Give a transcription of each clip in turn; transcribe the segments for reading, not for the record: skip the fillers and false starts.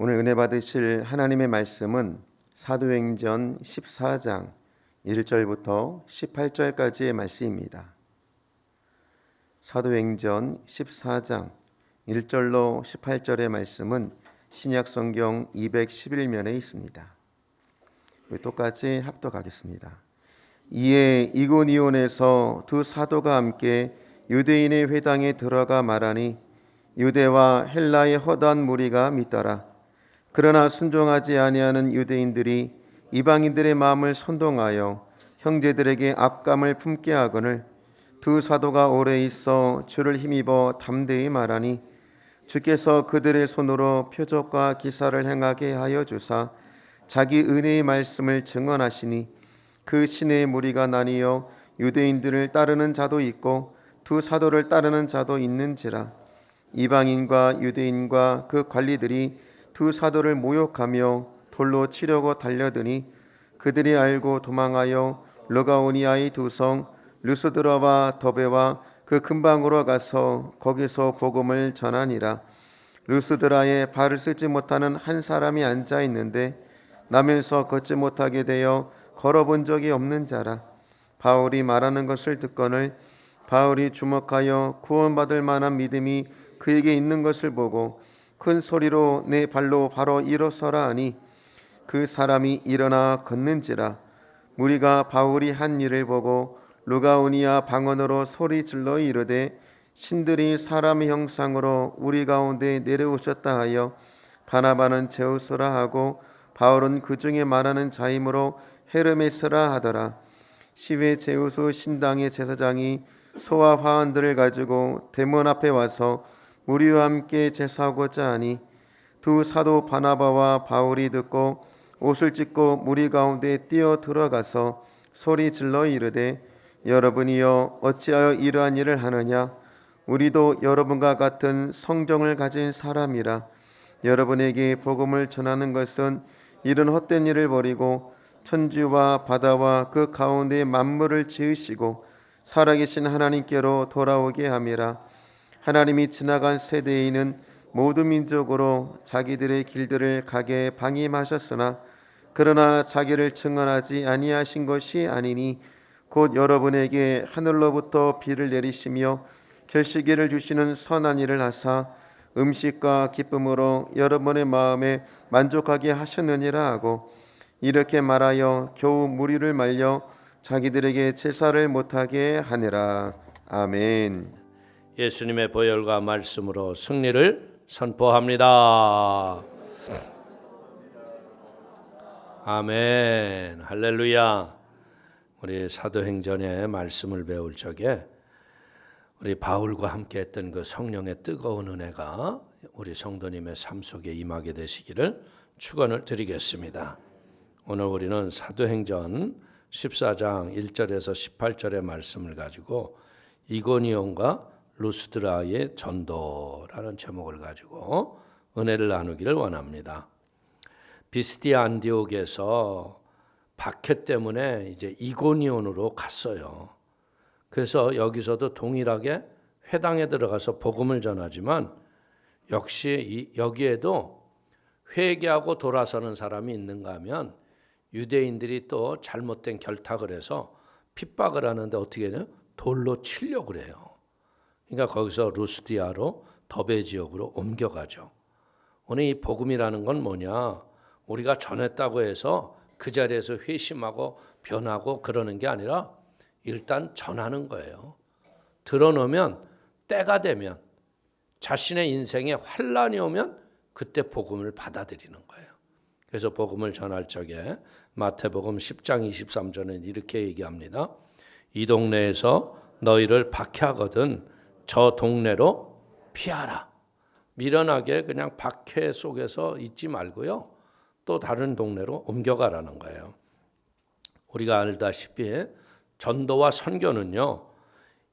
오늘 은혜 받으실 하나님의 말씀은 사도행전 14장 1절부터 18절까지의 말씀입니다. 사도행전 14장 1절로 18절의 말씀은 신약성경 211면에 있습니다. 우리 똑같이 합독하겠습니다. 이에 이고니온에서 두 사도가 함께 유대인의 회당에 들어가 말하니 유대와 헬라의 허다한 무리가 믿더라. 그러나 순종하지 아니하는 유대인들이 이방인들의 마음을 선동하여 형제들에게 악감을 품게 하거늘 두 사도가 오래 있어 주를 힘입어 담대히 말하니 주께서 그들의 손으로 표적과 기사를 행하게 하여 주사 자기 은혜의 말씀을 증언하시니 그 신의 무리가 나뉘어 유대인들을 따르는 자도 있고 두 사도를 따르는 자도 있는지라. 이방인과 유대인과 그 관리들이 두 사도를 모욕하며 돌로 치려고 달려드니 그들이 알고 도망하여 르가오니아의 두 성 르스드라와 더베와 그 근방으로 가서 거기서 복음을 전하니라. 르스드라에 발을 쓰지 못하는 한 사람이 앉아 있는데 나면서 걷지 못하게 되어 걸어본 적이 없는 자라. 바울이 말하는 것을 듣거늘 바울이 주목하여 구원받을 만한 믿음이 그에게 있는 것을 보고 큰 소리로 내 발로 바로 일어서라 하니 그 사람이 일어나 걷는지라. 무리가 바울이 한 일을 보고 르가오니아 방언으로 소리 질러 이르되 신들이 사람의 형상으로 우리 가운데 내려오셨다 하여 바나바는 제우스라 하고 바울은 그 중에 말하는 자이므로 헤르메스라 하더라. 시외 제우스 신당의 제사장이 소와 화환들을 가지고 대문 앞에 와서 우리와 함께 제사하고자 하니 두 사도 바나바와 바울이 듣고 옷을 찢고 무리 가운데 뛰어 들어가서 소리 질러 이르되 여러분이여 어찌하여 이러한 일을 하느냐. 우리도 여러분과 같은 성정을 가진 사람이라. 여러분에게 복음을 전하는 것은 이런 헛된 일을 버리고 천지와 바다와 그 가운데 만물을 지으시고 살아계신 하나님께로 돌아오게 함이라. 하나님이 지나간 세대에는 모든 민족으로 자기들의 길들을 가게 방임하셨으나 그러나 자기를 증언하지 아니하신 것이 아니니 곧 여러분에게 하늘로부터 비를 내리시며 결실기를 주시는 선한 일을 하사 음식과 기쁨으로 여러분의 마음에 만족하게 하셨느니라 하고 이렇게 말하여 겨우 무리를 말려 자기들에게 제사를 못하게 하니라. 아멘. 예수님의 보혈과 말씀으로 승리를 선포합니다. 아멘. 할렐루야. 우리 사도행전의 말씀을 배울 적에 우리 바울과 함께 했던 그 성령의 뜨거운 은혜가 우리 성도님의 삶 속에 임하게 되시기를 축원을 드리겠습니다. 오늘 우리는 사도행전 14장 1절에서 18절의 말씀을 가지고 이고니온과 루스드라의 전도라는 제목을 가지고 은혜를 나누기를 원합니다. 비스디아 안디옥에서 박해 때문에 이제 이고니온으로 갔어요. 그래서 여기서도 동일하게 회당에 들어가서 복음을 전하지만 역시 여기에도 회개하고 돌아서는 사람이 있는가 하면 유대인들이 또 잘못된 결탁을 해서 핍박을 하는데 어떻게 해요? 돌로 치려고 그래요. 그러니까 거기서 루스디아로 더베 지역으로 옮겨가죠. 오늘 이 복음이라는 건 뭐냐? 우리가 전했다고 해서 그 자리에서 회심하고 변하고 그러는 게 아니라 일단 전하는 거예요. 들어놓으면 때가 되면 자신의 인생에 환란이 오면 그때 복음을 받아들이는 거예요. 그래서 복음을 전할 적에 마태복음 10장 23절은 이렇게 얘기합니다. 이 동네에서 너희를 박해하거든 저 동네로 피하라. 미련하게 그냥 박해 속에서 있지 말고요. 또 다른 동네로 옮겨가라는 거예요. 우리가 알다시피 전도와 선교는요.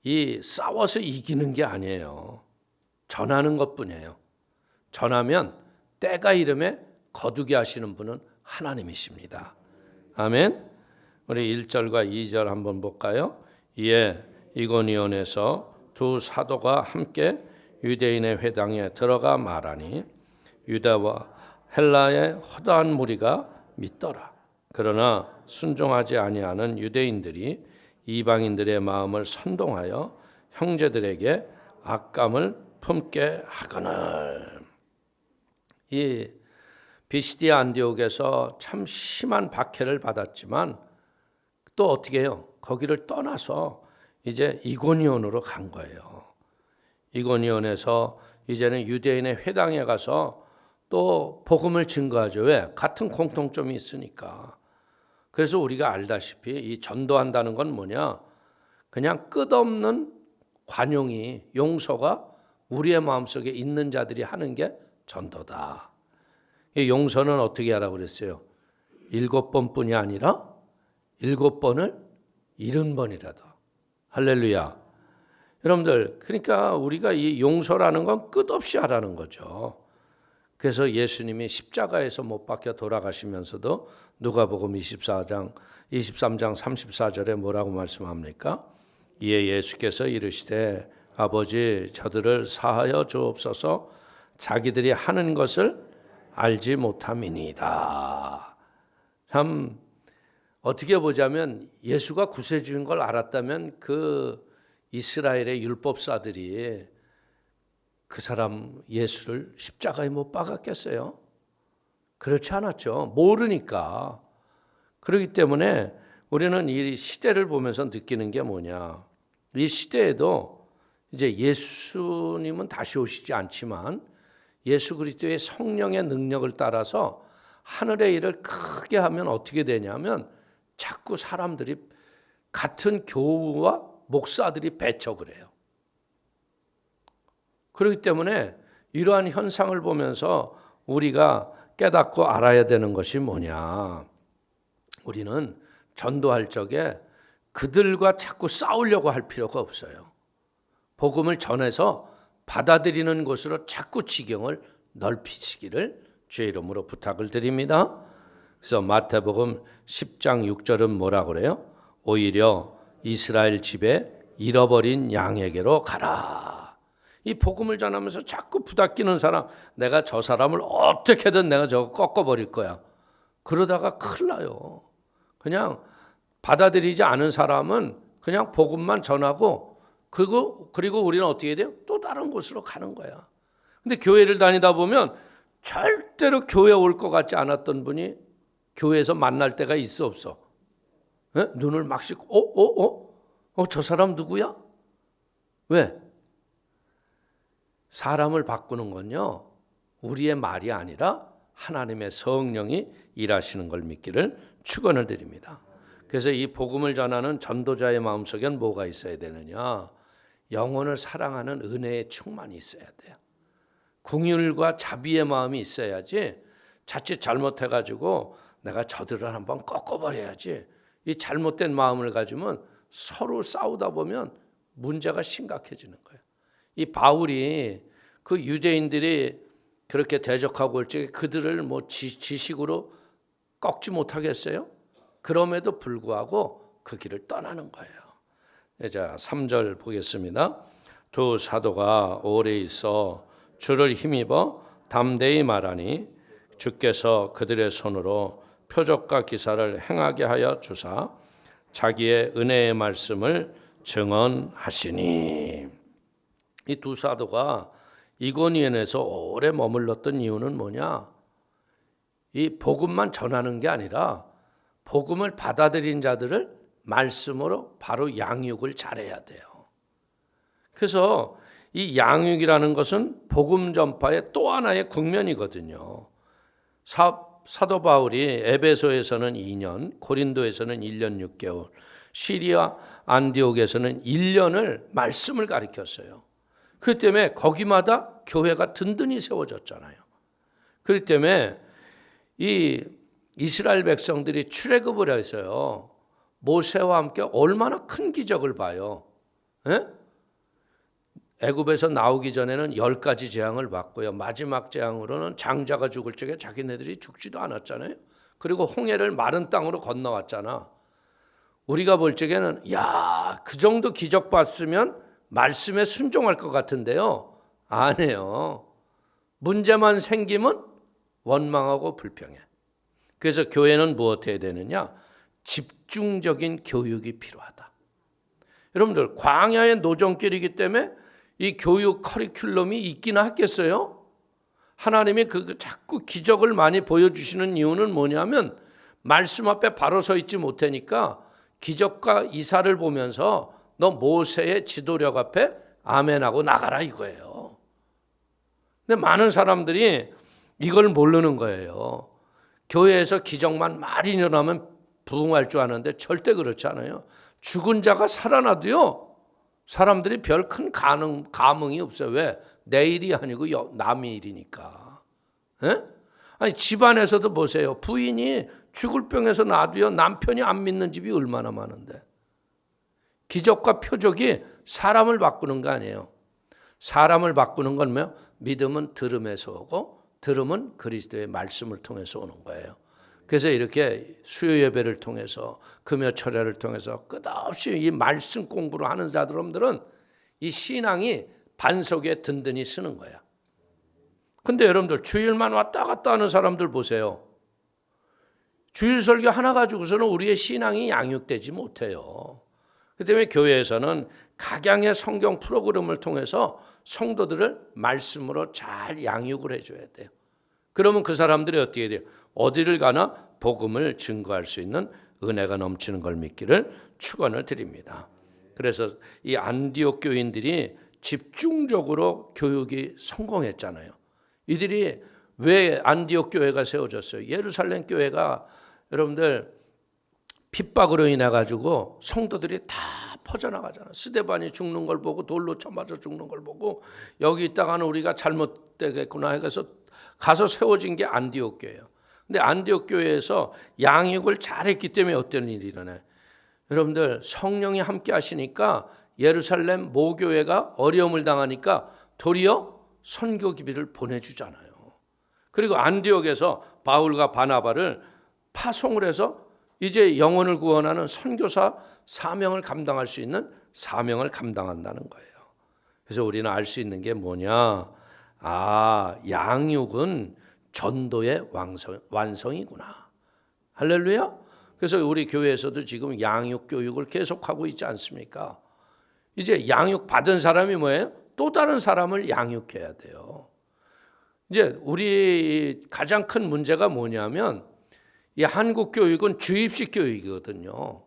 이 싸워서 이기는 게 아니에요. 전하는 것뿐이에요. 전하면 때가 이름에 거두게 하시는 분은 하나님이십니다. 아멘. 우리 1절과 2절 한번 볼까요? 이에 이고니온에서 두 사도가 함께 유대인의 회당에 들어가 말하니 유다와 헬라의 허다한 무리가 믿더라. 그러나 순종하지 아니하는 유대인들이 이방인들의 마음을 선동하여 형제들에게 악감을 품게 하거늘. 이 비시디아 안디옥에서 참 심한 박해를 받았지만 또 어떻게 해요? 거기를 떠나서 이제 이고니온으로 간 거예요. 이고니온에서 이제는 유대인의 회당에 가서 또 복음을 증거하죠. 왜? 같은 공통점이 있으니까. 그래서 우리가 알다시피 이 전도한다는 건 뭐냐? 그냥 끝없는 관용이, 용서가 우리의 마음속에 있는 자들이 하는 게 전도다. 이 용서는 어떻게 하라고 그랬어요? 7번뿐이 아니라 7번을 70번이라도. 할렐루야. 여러분들, 그러니까 우리가 이 용서라는 건 끝없이 하라는 거죠. 그래서 예수님이 십자가에서 못 박혀 돌아가시면서도 누가복음 23장 34절에 뭐라고 말씀합니까? 이에 예수께서 이르시되 아버지 저들을 사하여 주옵소서 자기들이 하는 것을 알지 못함이니이다. 참 어떻게 보자면 예수가 구세주인 걸 알았다면 그 이스라엘의 율법사들이 그 사람 예수를 십자가에 못 박았겠어요? 그렇지 않았죠. 모르니까. 그렇기 때문에 우리는 이 시대를 보면서 느끼는 게 뭐냐. 이 시대에도 이제 예수님은 다시 오시지 않지만 예수 그리스도의 성령의 능력을 따라서 하늘의 일을 크게 하면 어떻게 되냐면 자꾸 사람들이 같은 교우와 목사들이 배척을 해요. 그렇기 때문에 이러한 현상을 보면서 우리가 깨닫고 알아야 되는 것이 뭐냐. 우리는 전도할 적에 그들과 자꾸 싸우려고 할 필요가 없어요. 복음을 전해서 받아들이는 곳으로 자꾸 지경을 넓히시기를 주의 이름으로 부탁을 드립니다. 그래서 마태복음 10장 6절은 뭐라 그래요? 오히려 이스라엘 집에 잃어버린 양에게로 가라. 이 복음을 전하면서 자꾸 부닥기는 사람, 내가 저 사람을 어떻게든 내가 저거 꺾어버릴 거야. 그러다가 큰일 나요. 그냥 받아들이지 않은 사람은 그냥 복음만 전하고 그리고 우리는 어떻게 돼요? 또 다른 곳으로 가는 거야. 근데 교회를 다니다 보면 절대로 교회 올 것 같지 않았던 분이 교회에서 만날 때가 있어 없어? 에? 눈을 막 씻고 저 사람 누구야? 왜? 사람을 바꾸는 건요 우리의 말이 아니라 하나님의 성령이 일하시는 걸 믿기를 축원을 드립니다. 그래서 이 복음을 전하는 전도자의 마음속엔 뭐가 있어야 되느냐? 영혼을 사랑하는 은혜의 충만이 있어야 돼요. 긍휼과 자비의 마음이 있어야지 자칫 잘못해가지고 내가 저들을 한번 꺾어버려야지. 이 잘못된 마음을 가지면 서로 싸우다 보면 문제가 심각해지는 거예요. 이 바울이 그 유대인들이 그렇게 대적하고 올 적에 그들을 뭐 지식으로 꺾지 못하겠어요? 그럼에도 불구하고 그 길을 떠나는 거예요. 자, 3절 보겠습니다. 두 사도가 오래 있어 주를 힘입어 담대히 말하니 주께서 그들의 손으로 표적과 기사를 행하게 하여 주사 자기의 은혜의 말씀을 증언하시니. 이 두 사도가 이고니온에서 오래 머물렀던 이유는 뭐냐? 이 복음만 전하는 게 아니라 복음을 받아들인 자들을 말씀으로 바로 양육을 잘해야 돼요. 그래서 이 양육이라는 것은 복음 전파의 또 하나의 국면이거든요. 사도 바울이 에베소에서는 2년, 고린도에서는 1년 6개월, 시리아 안디옥에서는 1년을 말씀을 가르쳤어요. 그렇기 때문에 거기마다 교회가 든든히 세워졌잖아요. 그렇기 때문에 이 이스라엘 백성들이 출애굽을 해서요. 모세와 함께 얼마나 큰 기적을 봐요. 에? 애굽에서 나오기 전에는 10가지 재앙을 받고요. 마지막 재앙으로는 장자가 죽을 적에 자기네들이 죽지도 않았잖아요. 그리고 홍해를 마른 땅으로 건너왔잖아. 우리가 볼 적에는 그 정도 기적 봤으면 말씀에 순종할 것 같은데요. 아니에요. 문제만 생기면 원망하고 불평해. 그래서 교회는 무엇 해야 되느냐? 집중적인 교육이 필요하다. 여러분들 광야의 노정길이기 때문에 이 교육 커리큘럼이 있기나 하겠어요? 하나님이 자꾸 기적을 많이 보여주시는 이유는 뭐냐면 말씀 앞에 바로 서 있지 못하니까 기적과 이사를 보면서 너 모세의 지도력 앞에 아멘하고 나가라 이거예요. 근데 많은 사람들이 이걸 모르는 거예요. 교회에서 기적만 많이 일어나면 부흥할 줄 아는데 절대 그렇지 않아요. 죽은 자가 살아나도요, 사람들이 별 큰 감흥이 없어요. 왜? 내 일이 아니고 남의 일이니까. 에? 아니 집안에서도 보세요. 부인이 죽을 병에서 놔도요, 남편이 안 믿는 집이 얼마나 많은데. 기적과 표적이 사람을 바꾸는 거 아니에요. 사람을 바꾸는 건 뭐예요? 믿음은 들음에서 오고 들음은 그리스도의 말씀을 통해서 오는 거예요. 그래서 이렇게 수요 예배를 통해서 금요 철야를 통해서 끝없이 이 말씀 공부를 하는 자들은 이 신앙이 반석에 든든히 쓰는 거야. 근데 여러분들 주일만 왔다 갔다 하는 사람들 보세요. 주일 설교 하나 가지고서는 우리의 신앙이 양육되지 못해요. 그 때문에 교회에서는 각양의 성경 프로그램을 통해서 성도들을 말씀으로 잘 양육을 해줘야 돼요. 그러면 그 사람들이 어떻게 돼요? 어디를 가나 복음을 증거할 수 있는 은혜가 넘치는 걸 믿기를 축원을 드립니다. 그래서 이 안디옥 교인들이 집중적으로 교육이 성공했잖아요. 이들이 왜 안디옥 교회가 세워졌어요? 예루살렘 교회가 여러분들 핍박으로 인해 가지고 성도들이 다 퍼져나가잖아요. 스데반이 죽는 걸 보고 돌로 쳐맞아 죽는 걸 보고 여기 있다가는 우리가 잘못되겠구나 해서 가서 세워진 게 안디옥 교회예요. 근데 안디옥 교회에서 양육을 잘했기 때문에 어떤 일이 일어나요? 여러분들 성령이 함께 하시니까 예루살렘 모교회가 어려움을 당하니까 도리어 선교기비를 보내주잖아요. 그리고 안디옥에서 바울과 바나바를 파송을 해서 이제 영혼을 구원하는 선교사 사명을 감당할 수 있는 사명을 감당한다는 거예요. 그래서 우리는 알 수 있는 게 뭐냐? 양육은 전도의 완성이구나. 할렐루야. 그래서 우리 교회에서도 지금 양육 교육을 계속하고 있지 않습니까? 이제 양육 받은 사람이 뭐예요? 또 다른 사람을 양육해야 돼요. 이제 우리 가장 큰 문제가 뭐냐면 이 한국 교육은 주입식 교육이거든요.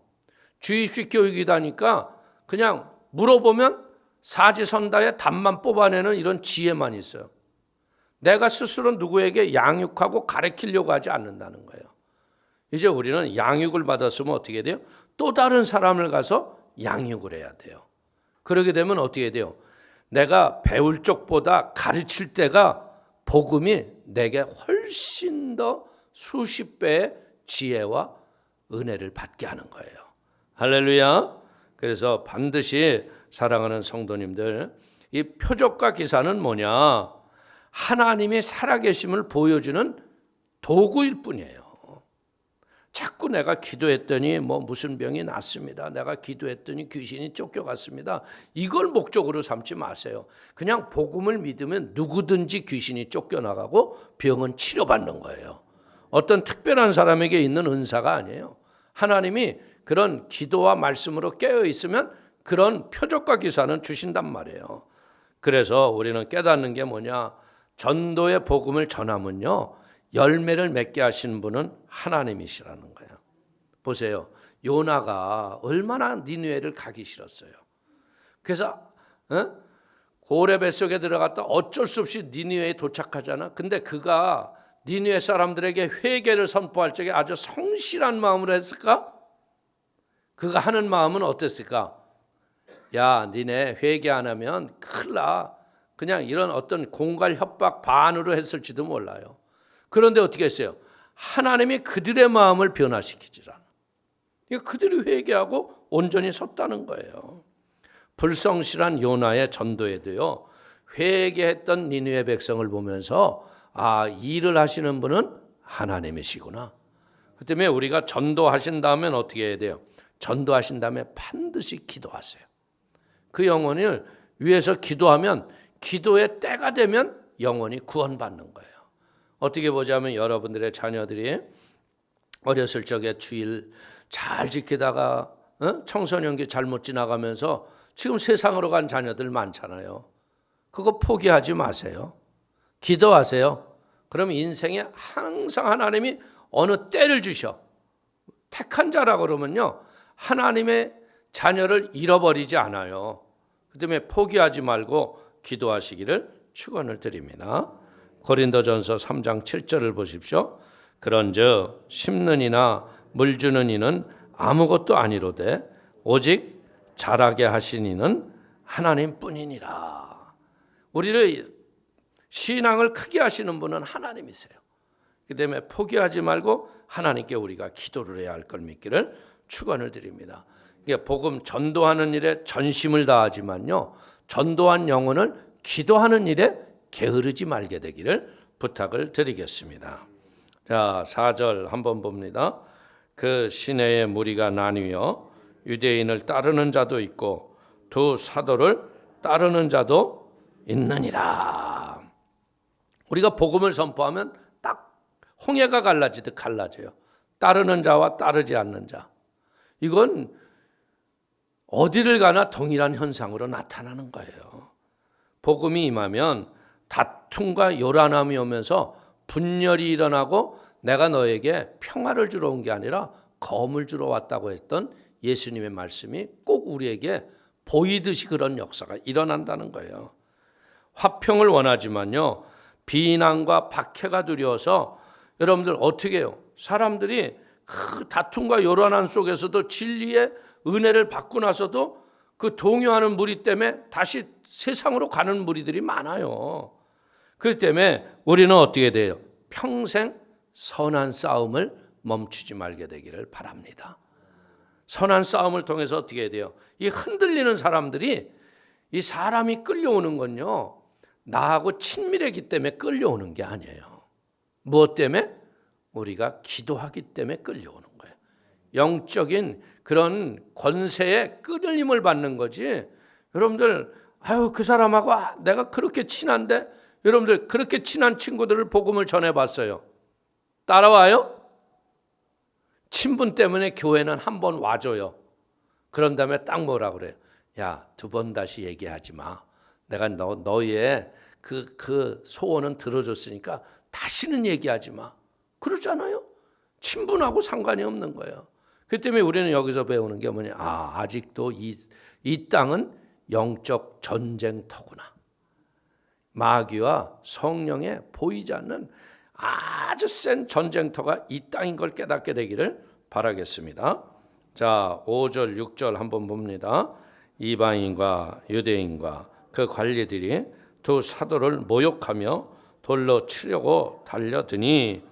주입식 교육이다니까 그냥 물어보면 사지선다의 답만 뽑아내는 이런 지혜만 있어요. 내가 스스로 누구에게 양육하고 가르치려고 하지 않는다는 거예요. 이제 우리는 양육을 받았으면 어떻게 돼요? 또 다른 사람을 가서 양육을 해야 돼요. 그러게 되면 어떻게 돼요? 내가 배울 쪽보다 가르칠 때가 복음이 내게 훨씬 더 수십 배의 지혜와 은혜를 받게 하는 거예요. 할렐루야. 그래서 반드시 사랑하는 성도님들, 이 표적과 기사는 뭐냐? 하나님이 살아계심을 보여주는 도구일 뿐이에요. 자꾸 내가 기도했더니 무슨 병이 났습니다. 내가 기도했더니 귀신이 쫓겨갔습니다. 이걸 목적으로 삼지 마세요. 그냥 복음을 믿으면 누구든지 귀신이 쫓겨나가고 병은 치료받는 거예요. 어떤 특별한 사람에게 있는 은사가 아니에요. 하나님이 그런 기도와 말씀으로 깨어 있으면 그런 표적과 기사는 주신단 말이에요. 그래서 우리는 깨닫는 게 뭐냐? 전도의 복음을 전하면요, 열매를 맺게 하시는 분은 하나님이시라는 거예요. 보세요. 요나가 얼마나 니느웨를 가기 싫었어요. 그래서 고레 뱃속에 들어갔다 어쩔 수 없이 니느웨에 도착하잖아. 근데 그가 니느웨 사람들에게 회개를 선포할 적에 아주 성실한 마음으로 했을까? 그가 하는 마음은 어땠을까? 야, 니네 회개 안 하면 큰일 나. 그냥 이런 어떤 공갈 협박 반으로 했을지도 몰라요. 그런데 어떻게 했어요? 하나님이 그들의 마음을 변화시키질 않아. 그들이 회개하고 온전히 섰다는 거예요. 불성실한 요나의 전도에도요, 회개했던 니느웨 백성을 보면서 일을 하시는 분은 하나님이시구나. 그 때문에 우리가 전도하신 다음엔 어떻게 해야 돼요? 전도하신 다음에 반드시 기도하세요. 그 영혼을 위해서 기도하면 기도의 때가 되면 영혼이 구원받는 거예요. 어떻게 보자면 여러분들의 자녀들이 어렸을 적에 주일 잘 지키다가 청소년기 잘못 지나가면서 지금 세상으로 간 자녀들 많잖아요. 그거 포기하지 마세요. 기도하세요. 그럼 인생에 항상 하나님이 어느 때를 주셔. 택한 자라고 그러면요, 하나님의 자녀를 잃어버리지 않아요. 그 때문에 포기하지 말고 기도하시기를 축원을 드립니다. 고린도전서 3장 7절을 보십시오. 그런즉 심는 이나 물 주는 이는 아무것도 아니로되 오직 자라게 하신 이는 하나님뿐이니라. 우리를 신앙을 크게 하시는 분은 하나님이세요. 그 때문에 포기하지 말고 하나님께 우리가 기도를 해야 할 걸 믿기를 축원을 드립니다. 이게 복음 전도하는 일에 전심을 다하지만요, 전도한 영혼을 기도하는 일에 게으르지 말게 되기를 부탁을 드리겠습니다. 자, 4절 한번 봅니다. 그 시내의 무리가 나뉘어 유대인을 따르는 자도 있고 두 사도를 따르는 자도 있느니라. 우리가 복음을 선포하면 딱 홍해가 갈라지듯 갈라져요. 따르는 자와 따르지 않는 자. 이건 어디를 가나 동일한 현상으로 나타나는 거예요. 복음이 임하면 다툼과 요란함이 오면서 분열이 일어나고 내가 너에게 평화를 주러 온 게 아니라 검을 주러 왔다고 했던 예수님의 말씀이 꼭 우리에게 보이듯이 그런 역사가 일어난다는 거예요. 화평을 원하지만요, 비난과 박해가 두려워서 여러분들 어떻게 해요? 사람들이 그 다툼과 요란함 속에서도 진리의 은혜를 받고 나서도 그 동요하는 무리 때문에 다시 세상으로 가는 무리들이 많아요. 그렇기 때문에 우리는 어떻게 돼요? 평생 선한 싸움을 멈추지 말게 되기를 바랍니다. 선한 싸움을 통해서 어떻게 해야 돼요? 이 흔들리는 사람들이, 이 사람이 끌려오는 건요, 나하고 친밀하기 때문에 끌려오는 게 아니에요. 무엇 때문에? 우리가 기도하기 때문에 끌려오는 거예요. 영적인 그런 권세에 끌림을 받는 거지. 여러분들, 아유, 그 사람하고 내가 그렇게 친한데, 여러분들 그렇게 친한 친구들을 복음을 전해봤어요. 따라와요? 친분 때문에 교회는 한 번 와줘요. 그런 다음에 딱 뭐라 그래요? 야, 2번 다시 얘기하지 마. 내가 너의 그 소원은 들어줬으니까 다시는 얘기하지 마. 그러잖아요. 친분하고 상관이 없는 거예요. 그 때문에 우리는 여기서 배우는 게 뭐냐? 아직도 이 땅은 영적 전쟁터구나. 마귀와 성령의 보이지 않는 아주 센 전쟁터가 이 땅인 걸 깨닫게 되기를 바라겠습니다. 자, 5절, 6절 한번 봅니다. 이방인과 유대인과 그 관리들이 두 사도를 모욕하며 돌로 치려고 달려드니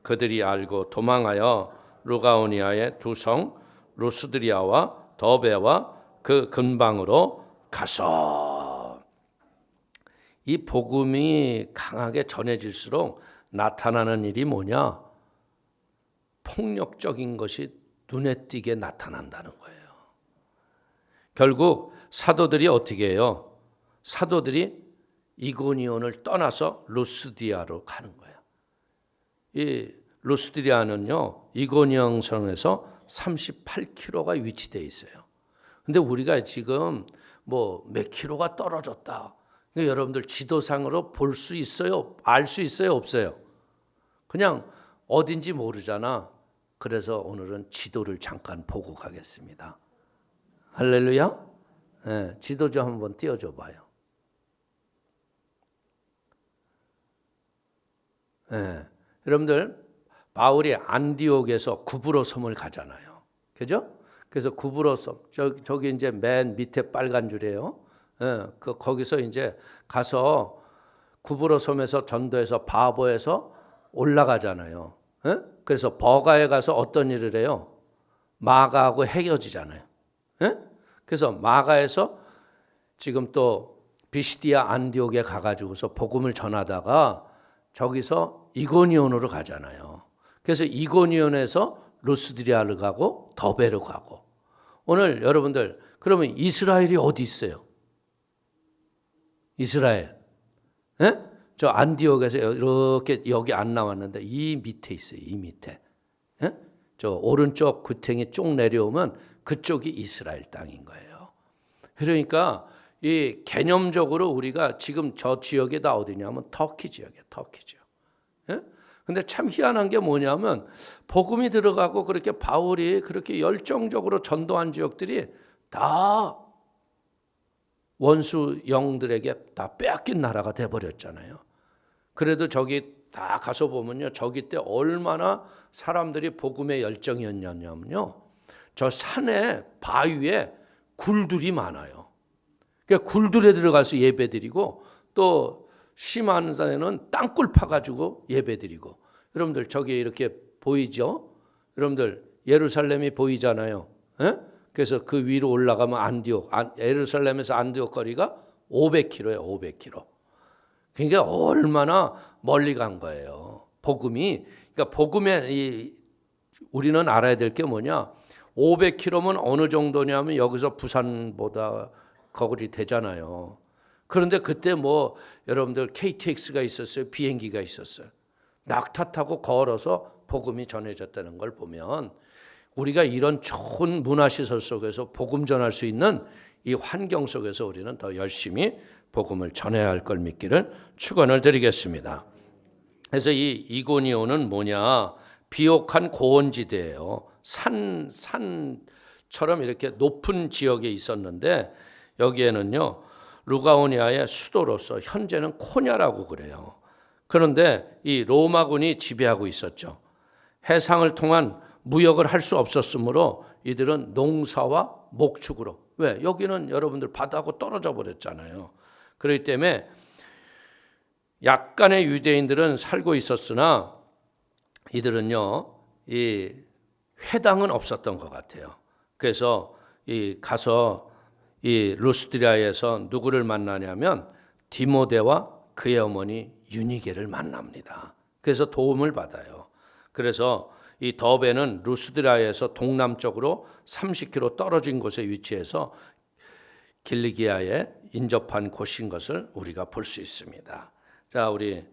그들이 알고 도망하여 루가오니아의 두 성 루스드리아와 더베와 그 근방으로 가서. 이 복음이 강하게 전해질수록 나타나는 일이 뭐냐? 폭력적인 것이 눈에 띄게 나타난다는 거예요. 결국 사도들이 어떻게 해요? 사도들이 이고니온을 떠나서 루스디아로 가는 거예요. 이 루스드리아는요, 이고니온 성에서 38km가 위치되어 있어요. 근데 우리가 지금 뭐 몇 킬로가 떨어졌다. 그러니까 여러분들 지도상으로 볼 수 있어요? 알 수 있어요? 없어요? 그냥 어딘지 모르잖아. 그래서 오늘은 지도를 잠깐 보고 가겠습니다. 할렐루야? 네, 지도 좀 한번 띄워줘 봐요. 네, 여러분들 바울이 안디옥에서 구브로 섬을 가잖아요. 그죠? 그래서 구브로 섬, 저기 이제 맨 밑에 빨간 줄이에요. 예, 거기서 이제 가서 구브로 섬에서 전도해서 바보에서 올라가잖아요. 예? 그래서 버가에 가서 어떤 일을 해요? 마가하고 헤어지잖아요. 예? 그래서 마가에서 지금 또 비시디아 안디옥에 가가지고서 복음을 전하다가 저기서 이고니온으로 가잖아요. 그래서 이고니온에서 루스드리아를 가고 더베로 가고. 오늘 여러분들 그러면 이스라엘이 어디 있어요? 이스라엘. 예? 저 안디옥에서 이렇게 여기 안 나왔는데 이 밑에 있어요. 이 밑에. 예? 저 오른쪽 구탱이 쭉 내려오면 그쪽이 이스라엘 땅인 거예요. 그러니까 이 개념적으로 우리가 지금 저 지역이 다 어디냐면 터키 지역이에요. 터키 지역. 예? 근데 참 희한한 게 뭐냐면 복음이 들어가고 그렇게 바울이 그렇게 열정적으로 전도한 지역들이 다 원수 영들에게 다 빼앗긴 나라가 돼버렸잖아요. 그래도 저기 다 가서 보면요, 저기 때 얼마나 사람들이 복음의 열정이었냐면요, 저 산에 바위에 굴들이 많아요. 그러니까 굴들에 들어가서 예배드리고 또 심한 데는 땅굴 파가지고 예배드리고. 여러분들 저기 이렇게 보이죠? 여러분들 예루살렘이 보이잖아요. 에? 그래서 그 위로 올라가면 안디옥, 예루살렘에서 안디옥 거리가 500km예요. 500km. 그러니까 얼마나 멀리 간 거예요. 복음이. 그러니까 복음에 우리는 알아야 될 게 뭐냐? 500km면 어느 정도냐면 여기서 부산보다 거리 되잖아요. 그런데 그때 뭐 여러분들 KTX가 있었어요. 비행기가 있었어요. 낙타 타고 걸어서 복음이 전해졌다는 걸 보면 우리가 이런 좋은 문화시설 속에서 복음 전할 수 있는 이 환경 속에서 우리는 더 열심히 복음을 전해야 할 걸 믿기를 축원을 드리겠습니다. 그래서 이 이고니온은 뭐냐? 비옥한 고원지대예요. 산처럼 이렇게 높은 지역에 있었는데 여기에는요, 루가오니아의 수도로서 현재는 코냐라고 그래요. 그런데 이 로마군이 지배하고 있었죠. 해상을 통한 무역을 할 수 없었으므로 이들은 농사와 목축으로. 왜? 여기는 여러분들 바다하고 떨어져 버렸잖아요. 그렇기 때문에 약간의 유대인들은 살고 있었으나 이들은요, 이 회당은 없었던 것 같아요. 그래서 가서 이 루스드라에서 누구를 만나냐면 디모데와 그의 어머니 유니게를 만납니다. 그래서 도움을 받아요. 그래서 이 더베는 루스드라에서 동남쪽으로 30km 떨어진 곳에 위치해서 길리기아에 인접한 곳인 것을 우리가 볼 수 있습니다. 자, 우리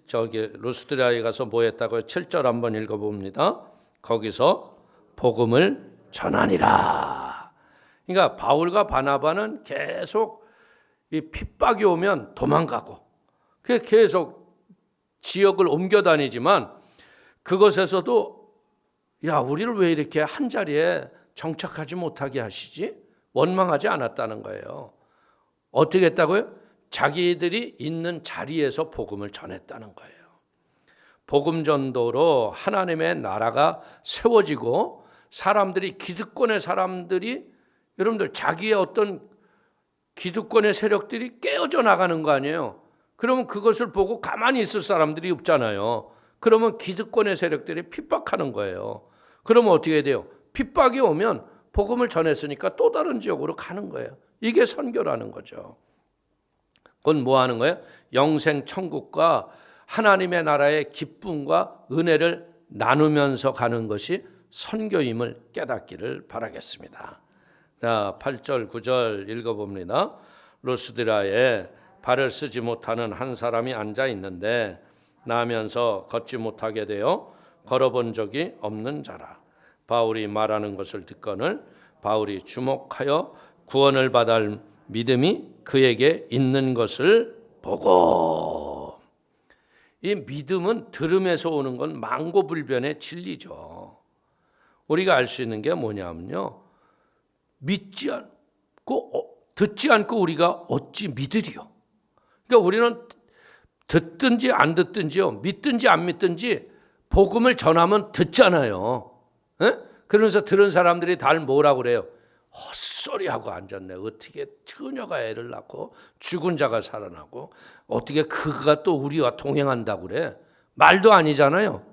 저기 루스드라에 가서 뭐 했다고요? 7절 한번 읽어봅니다. 거기서 복음을 전하니라. 그러니까 바울과 바나바는 계속 이 핍박이 오면 도망가고 계속 지역을 옮겨 다니지만 그것에서도 야, 우리를 왜 이렇게 한 자리에 정착하지 못하게 하시지? 원망하지 않았다는 거예요. 어떻게 했다고요? 자기들이 있는 자리에서 복음을 전했다는 거예요. 복음 전도로 하나님의 나라가 세워지고 사람들이 기득권의 사람들이 여러분들 자기의 어떤 기득권의 세력들이 깨어져 나가는 거 아니에요. 그러면 그것을 보고 가만히 있을 사람들이 없잖아요. 그러면 기득권의 세력들이 핍박하는 거예요. 그러면 어떻게 돼요? 핍박이 오면 복음을 전했으니까 또 다른 지역으로 가는 거예요. 이게 선교라는 거죠. 그건 뭐 하는 거예요? 영생 천국과 하나님의 나라의 기쁨과 은혜를 나누면서 가는 것이 선교임을 깨닫기를 바라겠습니다. 자, 8절 9절 읽어봅니다. 루스드라에 발을 쓰지 못하는 한 사람이 앉아 있는데 나면서 걷지 못하게 되어 걸어본 적이 없는 자라. 바울이 말하는 것을 듣거늘 바울이 주목하여 구원을 받을 믿음이 그에게 있는 것을 보고. 이 믿음은 들음에서 오는 건 망고불변의 진리죠. 우리가 알 수 있는 게 뭐냐면요, 믿지 않고 듣지 않고 우리가 어찌 믿으리요. 그러니까 우리는 듣든지 안 듣든지요, 믿든지 안 믿든지 복음을 전하면 듣잖아요. 에? 그러면서 들은 사람들이 다 뭐라고 그래요? 헛소리하고 앉았네. 어떻게 처녀가 애를 낳고 죽은 자가 살아나고 어떻게 그가 또 우리와 동행한다고 그래? 말도 아니잖아요.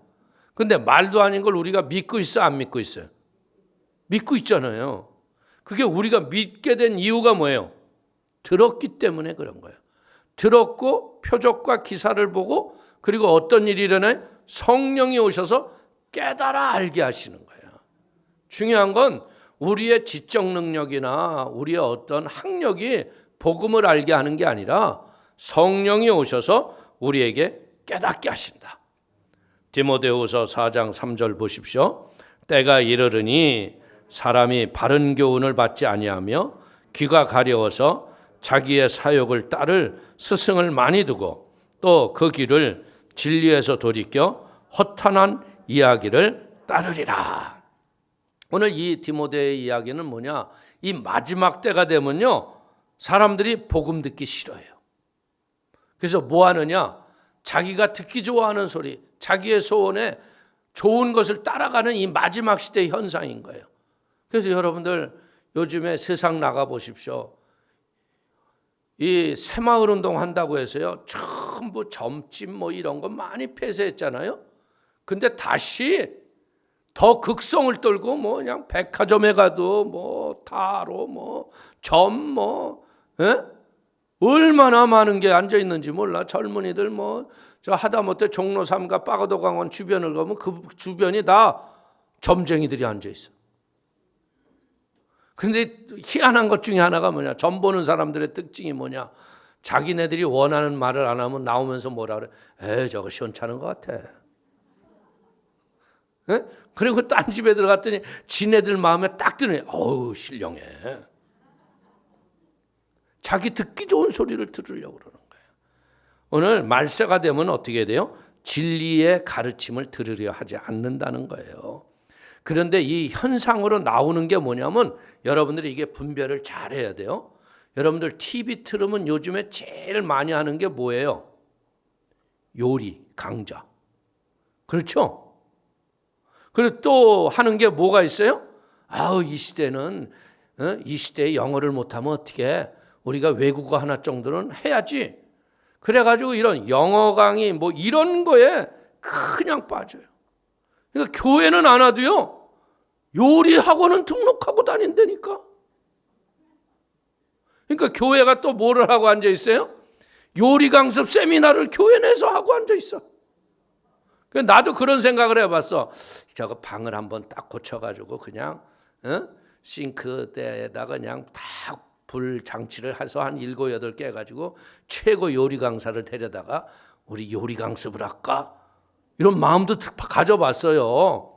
근데 말도 아닌 걸 우리가 믿고 있어, 안 믿고 있어요? 믿고 있잖아요. 그게 우리가 믿게 된 이유가 뭐예요? 들었기 때문에 그런 거예요. 들었고 표적과 기사를 보고 그리고 어떤 일이 일어나요? 성령이 오셔서 깨달아 알게 하시는 거예요. 중요한 건 우리의 지적 능력이나 우리의 어떤 학력이 복음을 알게 하는 게 아니라 성령이 오셔서 우리에게 깨닫게 하신다. 디모데후서 4장 3절 보십시오. 때가 이르르니 사람이 바른 교훈을 받지 아니하며 귀가 가려워서 자기의 사욕을 따를 스승을 많이 두고 또 그 길을 진리에서 돌이켜 허탄한 이야기를 따르리라. 오늘 이 디모데의 이야기는 뭐냐? 이 마지막 때가 되면요, 사람들이 복음 듣기 싫어해요. 그래서 뭐 하느냐? 자기가 듣기 좋아하는 소리, 자기의 소원에 좋은 것을 따라가는 이 마지막 시대의 현상인 거예요. 그래서 여러분들 요즘에 세상 나가 보십시오. 이 새마을 운동 한다고 해서요, 전부 점집 뭐 이런 거 많이 폐쇄했잖아요. 근데 다시 더 극성을 떨고 뭐 그냥 백화점에 가도 뭐 타로 뭐 점 뭐 얼마나 많은 게 앉아 있는지 몰라. 젊은이들 뭐 저 하다못해 종로 3가 빠가도강원 주변을 가면 그 주변이 다 점쟁이들이 앉아 있어. 근데 희한한 것 중에 하나가 뭐냐? 점 보는 사람들의 특징이 뭐냐? 자기네들이 원하는 말을 안 하면 나오면서 뭐라 그래? 에이, 저거 시원찮은 것 같아. 에? 그리고 딴 집에 들어갔더니 지네들 마음에 딱 드네. 어우, 신령해. 자기 듣기 좋은 소리를 들으려고 그러는 거예요. 오늘 말세가 되면 어떻게 돼요? 진리의 가르침을 들으려 하지 않는다는 거예요. 그런데 이 현상으로 나오는 게 뭐냐면 여러분들이 이게 분별을 잘 해야 돼요. 여러분들 TV 틀으면 요즘에 제일 많이 하는 게 뭐예요? 요리, 강좌. 그렇죠? 그리고 또 하는 게 뭐가 있어요? 아우, 이 시대는 이 시대에 영어를 못하면 어떻게 우리가 외국어 하나 정도는 해야지. 그래가지고 이런 영어 강의 뭐 이런 거에 그냥 빠져요. 그러니까 교회는 안 와도요, 요리 학원은 등록하고 다닌다니까. 그러니까 교회가 또 뭐를 하고 앉아 있어요? 요리 강습 세미나를 교회 내에서 하고 앉아 있어. 나도 그런 생각을 해봤어. 저거 방을 한번 딱 고쳐가지고 그냥 싱크대에다가 그냥 딱 불 장치를 해서 한 7, 8개 해가지고 최고 요리 강사를 데려다가 우리 요리 강습을 할까? 이런 마음도 가져봤어요.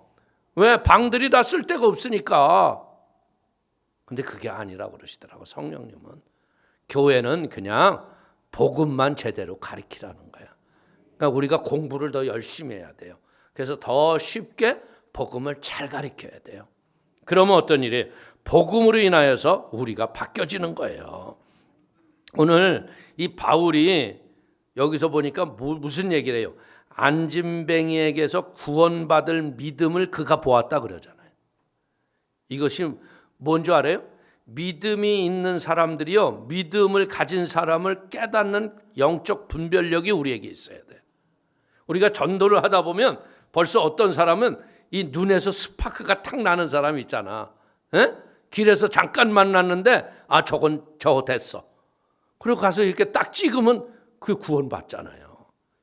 왜? 방들이 다 쓸 데가 없으니까. 근데 그게 아니라고 그러시더라고, 성령님은. 교회는 그냥 복음만 제대로 가르치라는 거야. 그러니까 우리가 공부를 더 열심히 해야 돼요. 그래서 더 쉽게 복음을 잘 가르쳐야 돼요. 그러면 어떤 일이? 복음으로 인하여서 우리가 바뀌어지는 거예요. 오늘 이 바울이 여기서 보니까 무슨 얘기를 해요? 안진뱅이에게서 구원받을 믿음을 그가 보았다 그러잖아요. 이것이 뭔지 알아요? 믿음이 있는 사람들이요, 믿음을 가진 사람을 깨닫는 영적 분별력이 우리에게 있어야 돼요. 우리가 전도를 하다 보면 벌써 어떤 사람은 이 눈에서 스파크가 탁 나는 사람이 있잖아. 길에서 잠깐 만났는데 저거 됐어. 그리고 가서 이렇게 딱 찍으면 그게 구원받잖아요.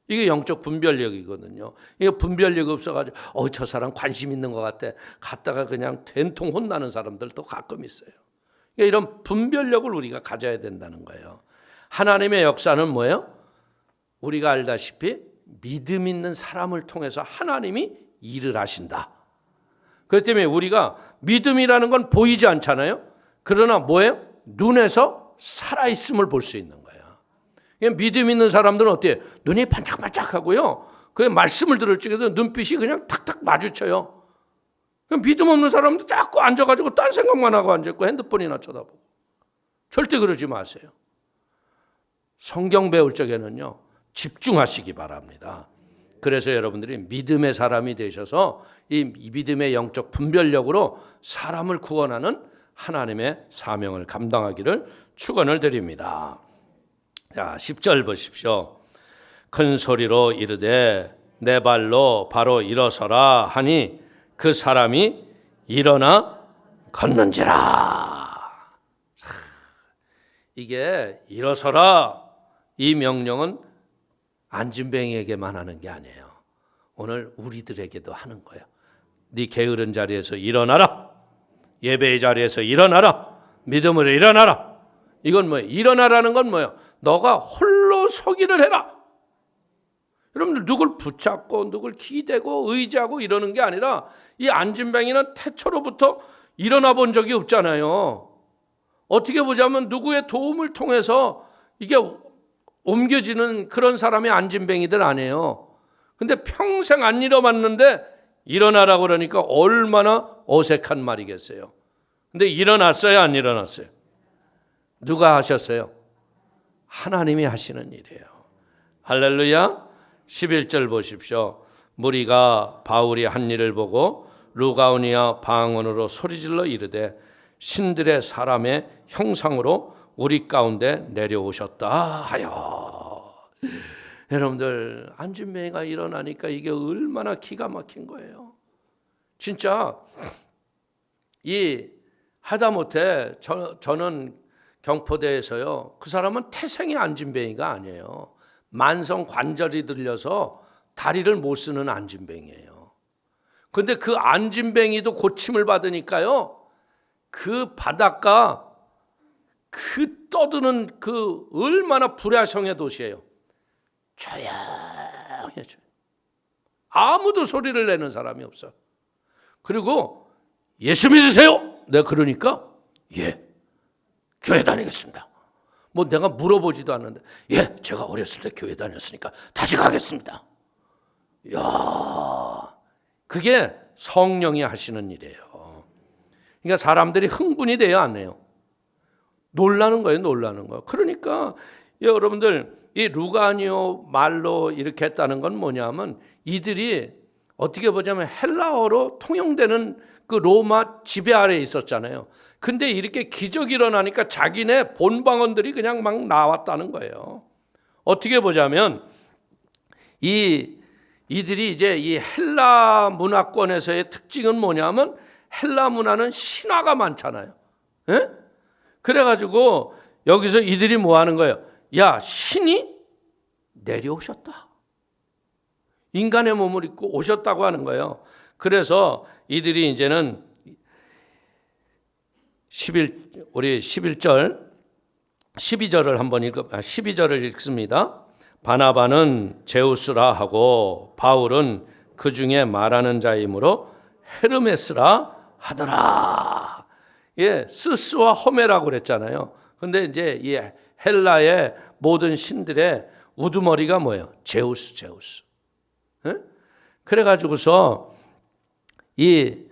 이게 영적 분별력이거든요. 이게 분별력이 없어가지고 저 사람 관심 있는 것 같아. 갔다가 그냥 된통 혼나는 사람들도 가끔 있어요. 그러니까 이런 분별력을 우리가 가져야 된다는 거예요. 하나님의 역사는 뭐예요? 우리가 알다시피 믿음 있는 사람을 통해서 하나님이 일을 하신다. 그렇기 때문에 우리가 믿음이라는 건 보이지 않잖아요. 그러나 뭐예요? 눈에서 살아있음을 볼 수 있는 거예요. 믿음 있는 사람들은 어때요? 눈이 반짝반짝하고요, 그 말씀을 들을 적에도 눈빛이 그냥 탁탁 마주쳐요. 믿음 없는 사람도 자꾸 앉아가지고 딴 생각만 하고 앉아있고 핸드폰이나 쳐다보고. 절대 그러지 마세요. 성경 배울 적에는요, 집중하시기 바랍니다. 그래서 여러분들이 믿음의 사람이 되셔서 이 믿음의 영적 분별력으로 사람을 구원하는 하나님의 사명을 감당하기를 축원을 드립니다. 자, 10절 보십시오. 큰 소리로 이르되 내 발로 바로 일어서라 하니 그 사람이 일어나 걷는지라. 이게 일어서라, 이 명령은 안진뱅이에게만 하는 게 아니에요. 오늘 우리들에게도 하는 거예요. 네 게으른 자리에서 일어나라. 예배의 자리에서 일어나라. 믿음으로 일어나라. 이건 뭐예요? 일어나라는 건 뭐예요? 너가 홀로 서기를 해라. 여러분들 누굴 붙잡고 누굴 기대고 의지하고 이러는 게 아니라 이 안진뱅이는 태초로부터 일어나 본 적이 없잖아요. 어떻게 보자면 누구의 도움을 통해서 이게 옮겨지는 그런 사람이 안진뱅이들 아니에요. 근데 평생 안 일어났는데 일어나라고 그러니까 얼마나 어색한 말이겠어요. 근데 일어났어요, 안 일어났어요? 누가 하셨어요? 하나님이 하시는 일이에요. 할렐루야. 11절 보십시오. 무리가 바울이 한 일을 보고 루가오니아 방언으로 소리질러 이르되 신들의 사람의 형상으로 우리 가운데 내려오셨다 하여. 여러분들 안진뱅이가 일어나니까 이게 얼마나 기가 막힌 거예요. 진짜 이 하다못해 저는 경포대에서요, 그 사람은 태생의 안진뱅이가 아니에요. 만성 관절이 들려서 다리를 못 쓰는 안진뱅이에요. 그런데 그 안진뱅이도 고침을 받으니까요, 그 바닷가 그 떠드는 그 얼마나 불야성의 도시예요. 조용해져요. 아무도 소리를 내는 사람이 없어. 그리고 예수 믿으세요? 내가 그러니까 예, 교회 다니겠습니다. 뭐 내가 물어보지도 않는데 예, 제가 어렸을 때 교회 다녔으니까 다시 가겠습니다. 야, 그게 성령이 하시는 일이에요. 그러니까 사람들이 흥분이 돼요, 안 해요? 놀라는 거예요, 놀라는 거. 그러니까 여러분들 이 루가니오 말로 이렇게 했다는 건 뭐냐면 이들이 어떻게 보자면 헬라어로 통용되는 그 로마 지배 아래에 있었잖아요. 근데 이렇게 기적이 일어나니까 자기네 본방언들이 그냥 막 나왔다는 거예요. 어떻게 보자면 이들이 이제 이 헬라 문화권에서의 특징은 뭐냐면 헬라 문화는 신화가 많잖아요. 예? 그래가지고 여기서 이들이 뭐 하는 거예요? 야, 신이 내려오셨다. 인간의 몸을 입고 오셨다고 하는 거예요. 그래서 이들이 이제는 우리 11절, 12절을 한번 12절을 읽습니다. 바나바는 제우스라 하고 바울은 그 중에 말하는 자이므로 헤르메스라 하더라. 예, 스스와 호메라고 그랬잖아요. 근데 이제 이 헬라의 모든 신들의 우두머리가 뭐예요? 제우스. 예? 그래가지고서 이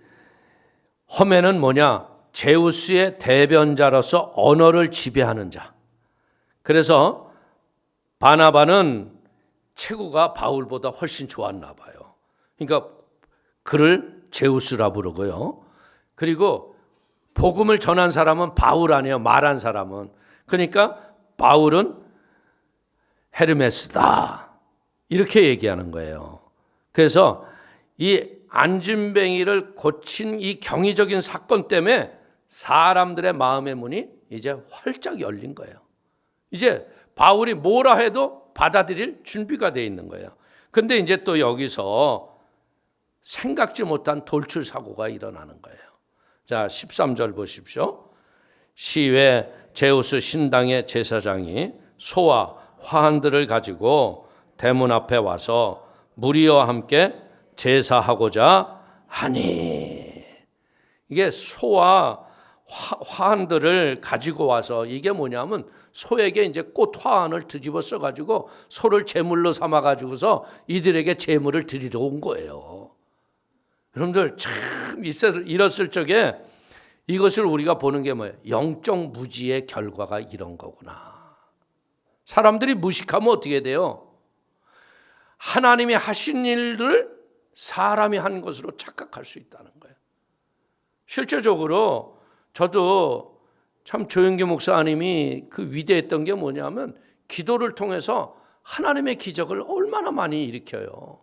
호메는 뭐냐? 제우스의 대변자로서 언어를 지배하는 자. 그래서 바나바는 체구가 바울보다 훨씬 좋았나 봐요. 그러니까 그를 제우스라 부르고요. 그리고 복음을 전한 사람은 바울 아니에요. 말한 사람은. 그러니까 바울은 헤르메스다. 이렇게 얘기하는 거예요. 그래서 이 안진뱅이를 고친 이 경이적인 사건 때문에 사람들의 마음의 문이 이제 활짝 열린 거예요. 이제 바울이 뭐라 해도 받아들일 준비가 돼 있는 거예요. 근데 이제 또 여기서 생각지 못한 돌출 사고가 일어나는 거예요. 자, 13절 보십시오. 시외 제우스 신당의 제사장이 소와 화환들을 가지고 대문 앞에 와서 무리와 함께 제사하고자 하니. 이게 소와 화환들을 가지고 와서 이게 뭐냐면 소에게 이제 꽃 화환을 뒤집어 써가지고 소를 제물로 삼아 가지고서 이들에게 제물을 드리러 온 거예요. 여러분들 참 이랬을 적에 이것을 우리가 보는 게 뭐예요? 영적 무지의 결과가 이런 거구나. 사람들이 무식하면 어떻게 돼요? 하나님이 하신 일을 사람이 한 것으로 착각할 수 있다는 거예요. 실제적으로 저도 참 조영기 목사님이 그 위대했던 게 뭐냐면 기도를 통해서 하나님의 기적을 얼마나 많이 일으켜요.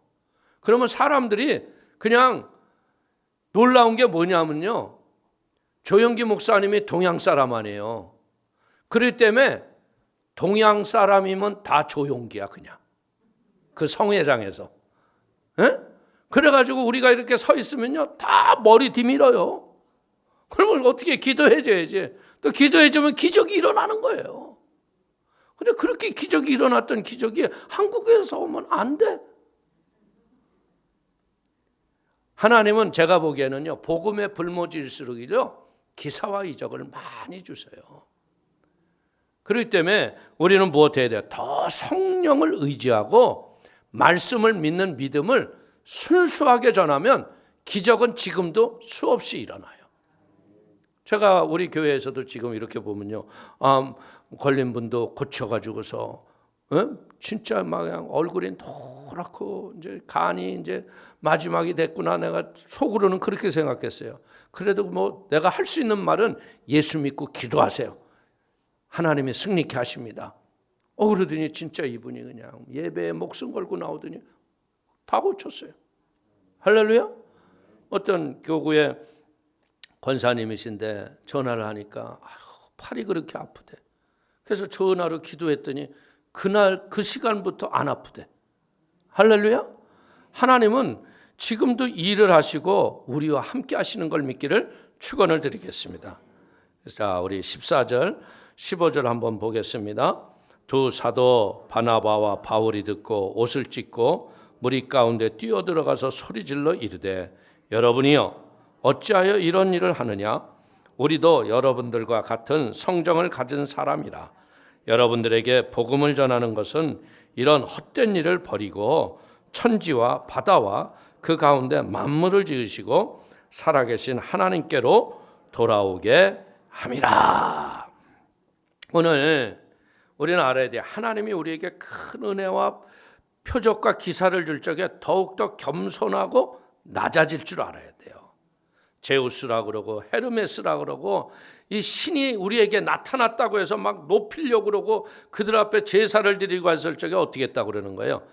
그러면 사람들이 그냥 놀라운 게 뭐냐면요. 조영기 목사님이 동양 사람 아니에요. 그렇기 때문에 동양 사람이면 다 조용기야 그냥. 그 성회장에서. 에? 그래가지고 우리가 이렇게 서 있으면요. 다 머리 뒤밀어요. 그러면 어떻게 기도해줘야지. 또 기도해주면 기적이 일어나는 거예요. 근데 그렇게 기적이 일어났던 기적이 한국에서 오면 안 돼. 하나님은 제가 보기에는요, 복음의 불모질수록이죠, 기사와 이적을 많이 주세요. 그렇기 때문에 우리는 무엇 해야 돼요? 더 성령을 의지하고 말씀을 믿는 믿음을 순수하게 전하면 기적은 지금도 수없이 일어나요. 제가 우리 교회에서도 지금 이렇게 보면요, 걸린 분도 고쳐가지고서 진짜 막 얼굴이 노랗고 이제 간이 이제 마지막이 됐구나. 내가 속으로는 그렇게 생각했어요. 그래도 뭐 내가 할 수 있는 말은 예수 믿고 기도하세요. 하나님이 승리케 하십니다. 그러더니 진짜 이분이 그냥 예배에 목숨 걸고 나오더니 다 고쳤어요. 할렐루야. 어떤 교구의 권사님이신데 전화를 하니까 팔이 그렇게 아프대. 그래서 전화로 기도했더니 그날 그 시간부터 안 아프대. 할렐루야. 하나님은 지금도 일을 하시고 우리와 함께 하시는 걸 믿기를 축원을 드리겠습니다. 자, 우리 14절 15절 한번 보겠습니다. 두 사도 바나바와 바울이 듣고 옷을 찢고 무리 가운데 뛰어들어가서 소리질러 이르되 여러분이여 어찌하여 이런 일을 하느냐? 우리도 여러분들과 같은 성정을 가진 사람이라. 여러분들에게 복음을 전하는 것은 이런 헛된 일을 버리고 천지와 바다와 그 가운데 만물을 지으시고 살아계신 하나님께로 돌아오게 함이라. 오늘 우리는 알아야 돼. 하나님이 우리에게 큰 은혜와 표적과 기사를 줄 적에 더욱더 겸손하고 낮아질 줄 알아야 돼요. 제우스라 그러고 헤르메스라 그러고 이 신이 우리에게 나타났다고 해서 막 높이려고 그러고 그들 앞에 제사를 드리고 했을 적에 어떻게 했다고 그러는 거예요?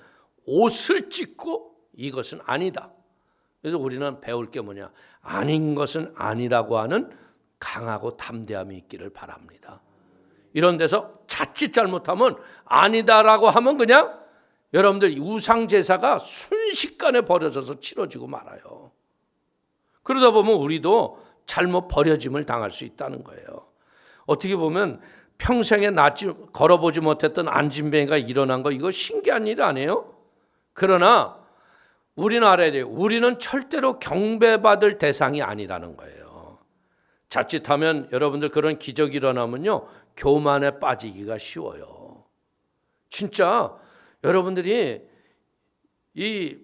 옷을 찢고 이것은 아니다. 그래서 우리는 배울 게 뭐냐? 아닌 것은 아니라고 하는 강하고 담대함이 있기를 바랍니다. 이런 데서 자칫 잘못하면 아니다라고 하면 그냥 여러분들 우상 제사가 순식간에 버려져서 치러지고 말아요. 그러다 보면 우리도 잘못 버려짐을 당할 수 있다는 거예요. 어떻게 보면 평생에 걸어보지 못했던 안진뱅이가 일어난 거, 이거 신기한 일 아니에요? 그러나 우리는 알아야 돼요. 우리는 절대로 경배받을 대상이 아니라는 거예요. 자칫하면 여러분들 그런 기적이 일어나면요, 교만에 빠지기가 쉬워요. 진짜 여러분들이 이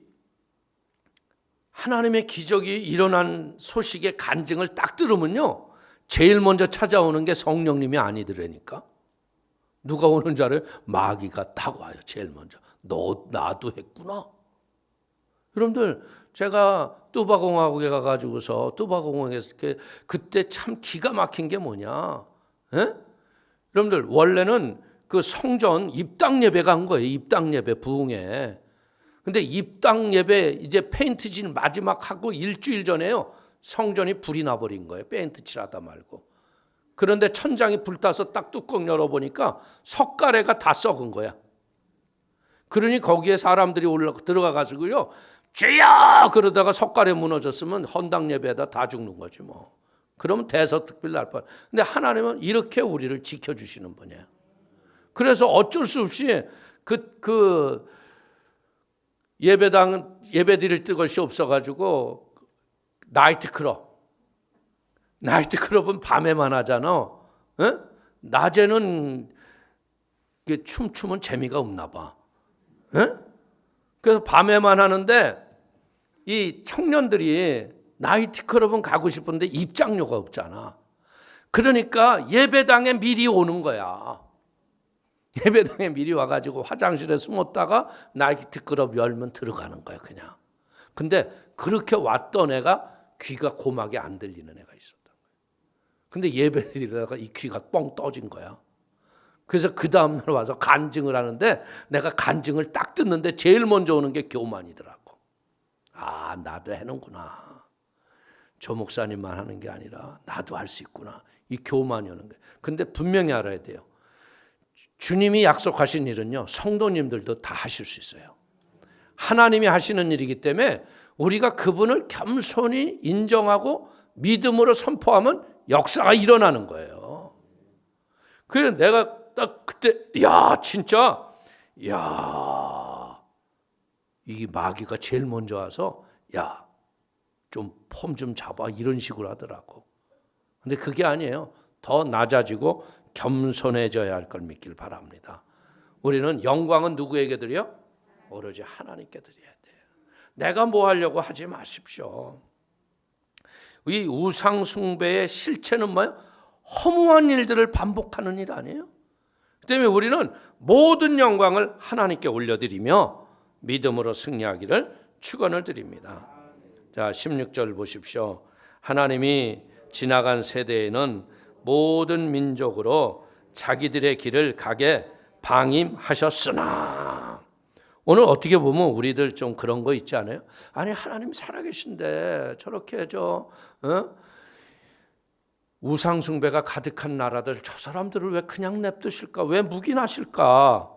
하나님의 기적이 일어난 소식의 간증을 딱 들으면요, 제일 먼저 찾아오는 게 성령님이 아니더라니까. 누가 오는 줄 알아요? 마귀가 딱 와요. 제일 먼저. 너 나도 했구나. 여러분들 제가 뚜바공화국에 가가지고서 뚜바공화국에서 그때 참 기가 막힌 게 뭐냐? 에? 여러분들 원래는 그 성전 입당 예배 간 거예요. 입당 예배 부흥회. 근데 입당 예배 이제 페인트 칠 마지막 하고 일주일 전에요, 성전이 불이 나버린 거예요. 페인트 칠하다 말고. 그런데 천장이 불타서 딱 뚜껑 열어보니까 석가래가 다 썩은 거야. 그러니 거기에 사람들이 들어가가지고요, 주여! 그러다가 석가래 무너졌으면 헌당 예배에다 다 죽는 거지 뭐. 그러면 대서특필 날 뻔. 근데 하나님은 이렇게 우리를 지켜주시는 분이에요. 그래서 어쩔 수 없이 그 예배당은 예배 드릴 것이 없어가지고 나이트클럽은 밤에만 하잖아. 에? 낮에는 춤추면 재미가 없나 봐. 에? 그래서 밤에만 하는데 이 청년들이 나이트클럽은 가고 싶은데 입장료가 없잖아. 그러니까 예배당에 미리 오는 거야. 예배당에 미리 와가지고 화장실에 숨었다가 나이트클럽 열면 들어가는 거야 그냥. 근데 그렇게 왔던 애가 귀가 고막이 안 들리는 애가 있었던 거야. 근데 예배 드리다가 이 귀가 뻥 떠진 거야. 그래서 그 다음날 와서 간증을 하는데 내가 간증을 딱 듣는데 제일 먼저 오는 게 교만이더라고. 아, 나도 해는구나. 저 목사님만 하는 게 아니라 나도 할 수 있구나. 이 교만이 오는 거예요. 근데 분명히 알아야 돼요. 주님이 약속하신 일은요, 성도님들도 다 하실 수 있어요. 하나님이 하시는 일이기 때문에 우리가 그분을 겸손히 인정하고 믿음으로 선포하면 역사가 일어나는 거예요. 그래서 내가 딱 그때 진짜 이 마귀가 제일 먼저 와서 좀 폼 좀 잡아 이런 식으로 하더라고. 근데 그게 아니에요. 더 낮아지고 겸손해져야 할 걸 믿길 바랍니다. 우리는 영광은 누구에게 드려? 오로지 하나님께 드려야 돼요. 내가 뭐 하려고 하지 마십시오. 이 우상 숭배의 실체는 뭐예요? 허무한 일들을 반복하는 일 아니에요? 그 때문에 우리는 모든 영광을 하나님께 올려드리며 믿음으로 승리하기를 축원을 드립니다. 자, 16절 보십시오. 하나님이 지나간 세대에는 모든 민족으로 자기들의 길을 가게 방임하셨으나, 오늘 어떻게 보면 우리들 좀 그런 거 있지 않아요? 아니 하나님 살아계신데 저렇게 우상 숭배가 가득한 나라들, 저 사람들을 왜 그냥 냅두실까? 왜 묵인하실까?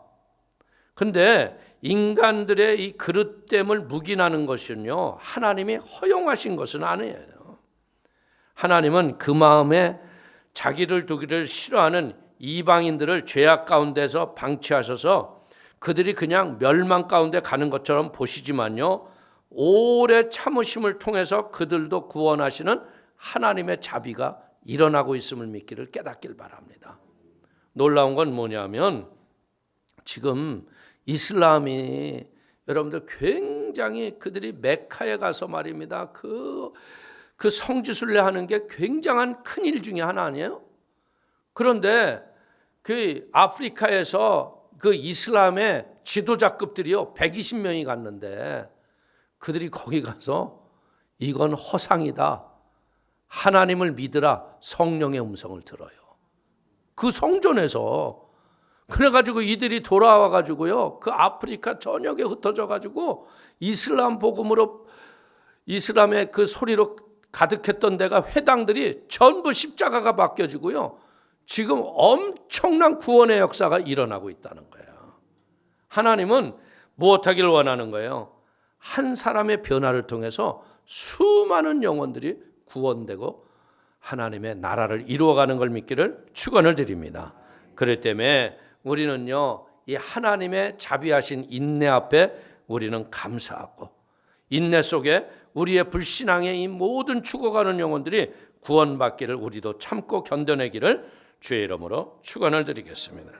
근데 인간들의 이 그릇됨을 묵인하는 것은요, 하나님이 허용하신 것은 아니에요. 하나님은 그 마음에 자기를 두기를 싫어하는 이방인들을 죄악 가운데서 방치하셔서 그들이 그냥 멸망 가운데 가는 것처럼 보시지만요, 오래 참으심을 통해서 그들도 구원하시는 하나님의 자비가 일어나고 있음을 믿기를 깨닫길 바랍니다. 놀라운 건 뭐냐면 지금 이슬람이 여러분들 굉장히 그들이 메카에 가서 말입니다. 그 성지순례 하는 게 굉장한 큰일 중에 하나 아니에요? 그런데 그 아프리카에서 그 이슬람의 지도자급들이요 120명이 갔는데 그들이 거기 가서 이건 허상이다, 하나님을 믿으라, 성령의 음성을 들어요. 그 성전에서. 그래가지고 이들이 돌아와가지고요 그 아프리카 전역에 흩어져가지고 이슬람 복음으로, 이슬람의 그 소리로 가득했던 데가 회당들이 전부 십자가가 바뀌어지고요 지금 엄청난 구원의 역사가 일어나고 있다는 거예요. 하나님은 무엇하기를 원하는 거예요? 한 사람의 변화를 통해서 수많은 영혼들이 구원되고 하나님의 나라를 이루어가는 걸 믿기를 축원을 드립니다. 그렇기 때문에 우리는요 이 하나님의 자비하신 인내 앞에 우리는 감사하고, 인내 속에 우리의 불신앙의 이 모든 죽어가는 영혼들이 구원받기를 우리도 참고 견뎌내기를 주의 이름으로 축원을 드리겠습니다.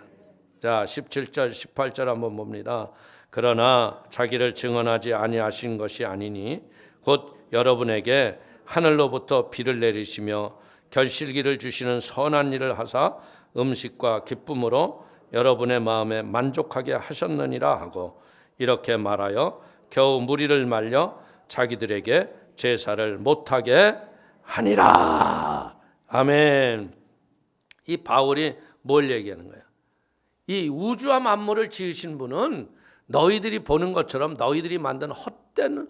자, 17절 18절 한번 봅니다. 그러나 자기를 증언하지 아니하신 것이 아니니 곧 여러분에게 하늘로부터 비를 내리시며 결실기를 주시는 선한 일을 하사 음식과 기쁨으로 여러분의 마음에 만족하게 하셨느니라 하고, 이렇게 말하여 겨우 무리를 말려 자기들에게 제사를 못하게 하니라. 아멘. 이 바울이 뭘 얘기하는 거야? 이 우주와 만물을 지으신 분은 너희들이 보는 것처럼 너희들이 만든 헛된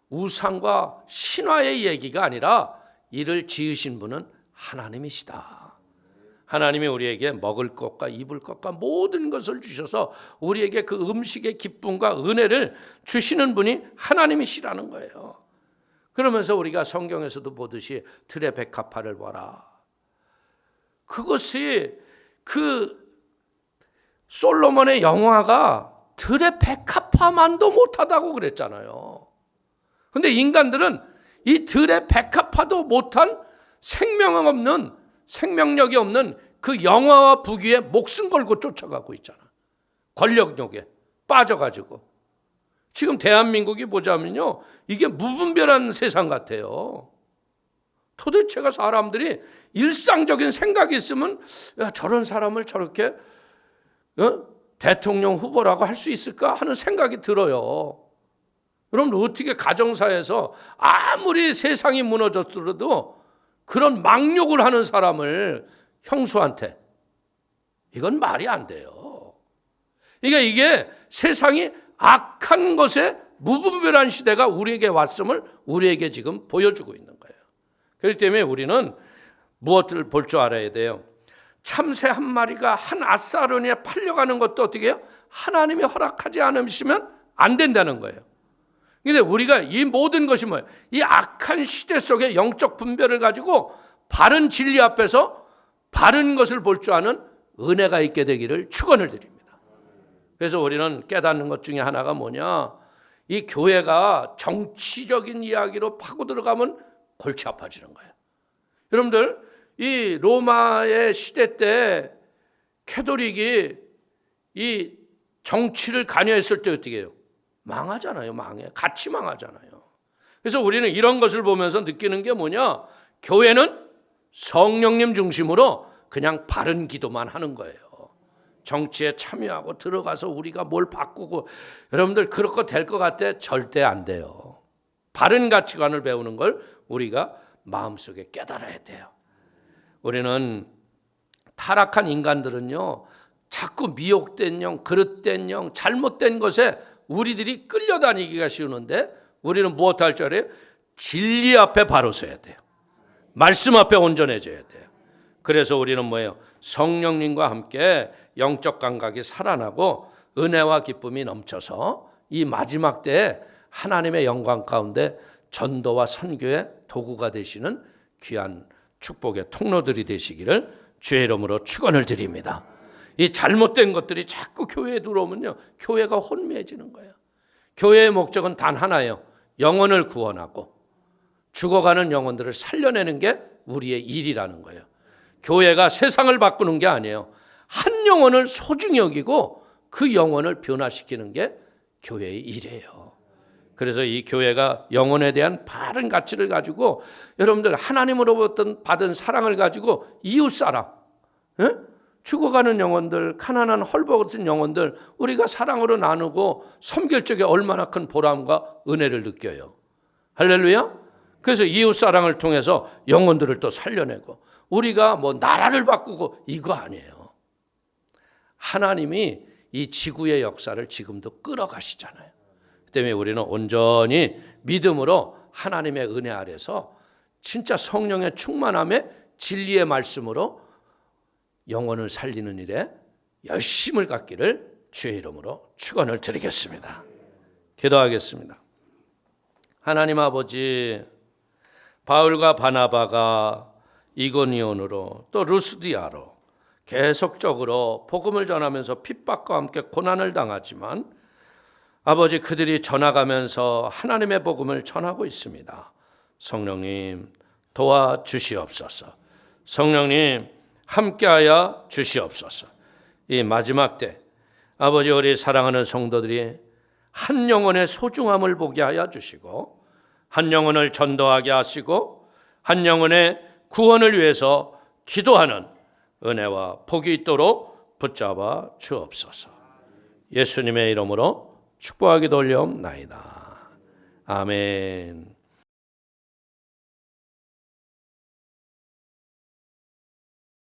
우상과 신화의 얘기가 아니라 이를 지으신 분은 하나님이시다. 하나님이 우리에게 먹을 것과 입을 것과 모든 것을 주셔서 우리에게 그 음식의 기쁨과 은혜를 주시는 분이 하나님이시라는 거예요. 그러면서 우리가 성경에서도 보듯이 들의 백합화를 봐라. 그것이 그 솔로몬의 영화가 들의 백합화만도 못하다고 그랬잖아요. 그런데 인간들은 이 들의 백합화도 못한 생명력이 없는 그 영화와 부귀에 목숨 걸고 쫓아가고 있잖아. 권력욕에 빠져가지고. 지금 대한민국이 보자면요 이게 무분별한 세상 같아요. 도대체가 사람들이 일상적인 생각이 있으면 야, 저런 사람을 저렇게 대통령 후보라고 할 수 있을까 하는 생각이 들어요. 그럼 어떻게 가정사에서 아무리 세상이 무너졌더라도 그런 망욕을 하는 사람을 형수한테, 이건 말이 안 돼요. 그러니까 이게 세상이 악한 것에 무분별한 시대가 우리에게 왔음을 우리에게 지금 보여주고 있는 거예요. 그렇기 때문에 우리는 무엇을 볼 줄 알아야 돼요. 참새 한 마리가 한 아사르니에 팔려가는 것도 어떻게 해요? 하나님이 허락하지 않으시면 안 된다는 거예요. 근데 우리가 이 모든 것이 뭐예요? 이 악한 시대 속에 영적 분별을 가지고 바른 진리 앞에서 바른 것을 볼 줄 아는 은혜가 있게 되기를 축원을 드립니다. 그래서 우리는 깨닫는 것 중에 하나가 뭐냐? 이 교회가 정치적인 이야기로 파고 들어가면 골치 아파지는 거예요. 여러분들, 이 로마의 시대 때 캐톨릭이 이 정치를 관여했을 때 어떻게 해요? 망하잖아요. 망해. 같이 망하잖아요. 그래서 우리는 이런 것을 보면서 느끼는 게 뭐냐? 교회는 성령님 중심으로 그냥 바른 기도만 하는 거예요. 정치에 참여하고 들어가서 우리가 뭘 바꾸고, 여러분들 그렇게 될 것 같아? 절대 안 돼요. 바른 가치관을 배우는 걸 우리가 마음속에 깨달아야 돼요. 우리는 타락한 인간들은요, 자꾸 미혹된 영, 그릇된 영, 잘못된 것에 우리들이 끌려다니기가 쉬우는데, 우리는 무엇 할 줄 알아요? 진리 앞에 바로 서야 돼요. 말씀 앞에 온전해져야 돼요. 그래서 우리는 뭐예요? 성령님과 함께 영적 감각이 살아나고 은혜와 기쁨이 넘쳐서 이 마지막 때에 하나님의 영광 가운데 전도와 선교의 도구가 되시는 귀한 축복의 통로들이 되시기를 주의 이름으로 축원을 드립니다. 이 잘못된 것들이 자꾸 교회에 들어오면요, 교회가 혼미해지는 거예요. 교회의 목적은 단 하나예요. 영혼을 구원하고 죽어가는 영혼들을 살려내는 게 우리의 일이라는 거예요. 교회가 세상을 바꾸는 게 아니에요. 한 영혼을 소중히 여기고 그 영혼을 변화시키는 게 교회의 일이에요. 그래서 이 교회가 영혼에 대한 바른 가치를 가지고, 여러분들 하나님으로부터 받은 사랑을 가지고 이웃사랑, 죽어가는 영혼들, 가난한 헐벗은 영혼들 우리가 사랑으로 나누고 섬길 적에 얼마나 큰 보람과 은혜를 느껴요. 할렐루야. 그래서 이웃사랑을 통해서 영혼들을 또 살려내고, 우리가 뭐 나라를 바꾸고 이거 아니에요. 하나님이 이 지구의 역사를 지금도 끌어가시잖아요. 그 때문에 우리는 온전히 믿음으로 하나님의 은혜 아래서 진짜 성령의 충만함에 진리의 말씀으로 영혼을 살리는 일에 열심을 갖기를 주의 이름으로 축원을 드리겠습니다. 기도하겠습니다. 하나님 아버지, 바울과 바나바가 이고니온으로 또 루스디아로 계속적으로 복음을 전하면서 핍박과 함께 고난을 당하지만, 아버지, 그들이 전하가면서 하나님의 복음을 전하고 있습니다. 성령님 도와주시옵소서. 성령님 함께하여 주시옵소서. 이 마지막 때 아버지, 우리 사랑하는 성도들이 한 영혼의 소중함을 보게 하여 주시고, 한 영혼을 전도하게 하시고, 한 영혼의 구원을 위해서 기도하는 은혜와 복이 있도록 붙잡아 주옵소서. 예수님의 이름으로 축복하기도 올려옵나이다. 아멘.